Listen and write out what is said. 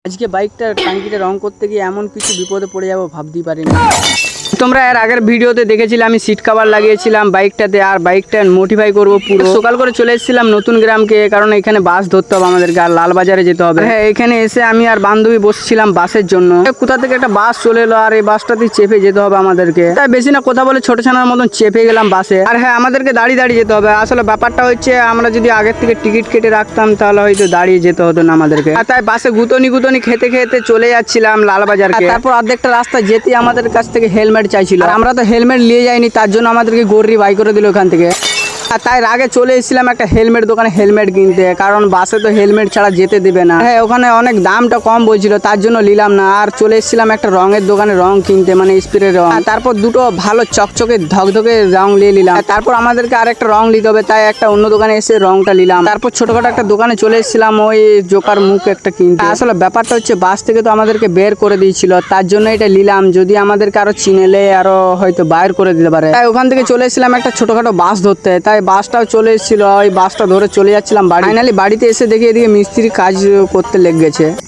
আজকে বাইকটার টাঙ্কিটা রং করতে গিয়ে এমন কিছু বিপদে পড়ে যাবো ভাবতেই পারিনি। তোমরা এর আগের ভিডিওতে দেখেছিলে আমি সিট কভার লাগিয়েছিলাম বাইকটাতে, আর বাইকটা মডিফাই করবো পুরো। সকাল করে চলে এসেছিলাম নতুন গ্রামকে, কারণ এখানে বাস ধরতে হবে আমাদেরকে, আর লালবাজারে যেতে হবে। হ্যাঁ, এখানে এসে আমি আর বান্ধবী বসছিলাম বাসের জন্য। কোথা থেকে একটা বাস চলে এলো, আর এই বাসটাতে চেপে যেতে হবে আমাদেরকে। তাই বেশি না কথা বলে ছোট ছানার মতন চেপে গেলাম বাসে। আর হ্যাঁ, আমাদেরকে দাঁড়িয়ে দাঁড়িয়ে যেতে হবে। আসলে ব্যাপারটা হচ্ছে আমরা যদি আগের থেকে টিকিট কেটে রাখতাম তাহলে হয়তো দাঁড়িয়ে যেতে হতো না আমাদেরকে। আর তাই বাসে গুতনি খেতে খেতে চলে যাচ্ছিলাম লালবাজারকে। তারপর অর্ধেকটা রাস্তা যেতে আমাদের কাছ থেকে হেলমেট চাইছিল, আর আমরা তো হেলমেট নিয়ে যাইনি, তার জন্য আমাদেরকে গড়ি বাই করে দিল ওখান থেকে। আর তাই আগে চলে এসেছিলাম একটা হেলমেট দোকানে হেলমেট কিনতে, কারণ বাসে তো হেলমেট ছাড়া যেতে দেবে না। হ্যাঁ, ওখানে অনেক দামটা কম বলছিল, তার জন্য নিলাম না। আর চলে এসেছিলাম একটা রঙের দোকানে রং কিনতে, মানে স্প্রে রং। তারপর দুটো ভালো চকচকে ধকধকে রং নিয়ে নিলাম। তারপর আমাদেরকে আরেকটা রং নিতে হবে, তাই একটা অন্য দোকানে এসে রংটা নিলাম। তারপর ছোটখাটো একটা দোকানে চলে এসেছিলাম ওই জোকার মুখ একটা কিনতে। আসলে ব্যাপারটা হচ্ছে বাস থেকে তো আমাদেরকে বের করে দিয়েছিল, তার জন্য এটা নিলাম। যদি আমাদেরকে আরো চিনেলে আরো হয়তো বাইর করে দিতে পারে। তাই ওখান থেকে চলে এসেছিলাম একটা ছোটখাটো বাস ধরতে। তাই বাসটাও চলে এসেছিল, ওই বাসটা ধরে চলে যাচ্ছিলাম বাড়ি। ফাইনালি বাড়িতে এসে দেখি এদিকে মিস্ত্রি কাজ করতে লেগে গেছে।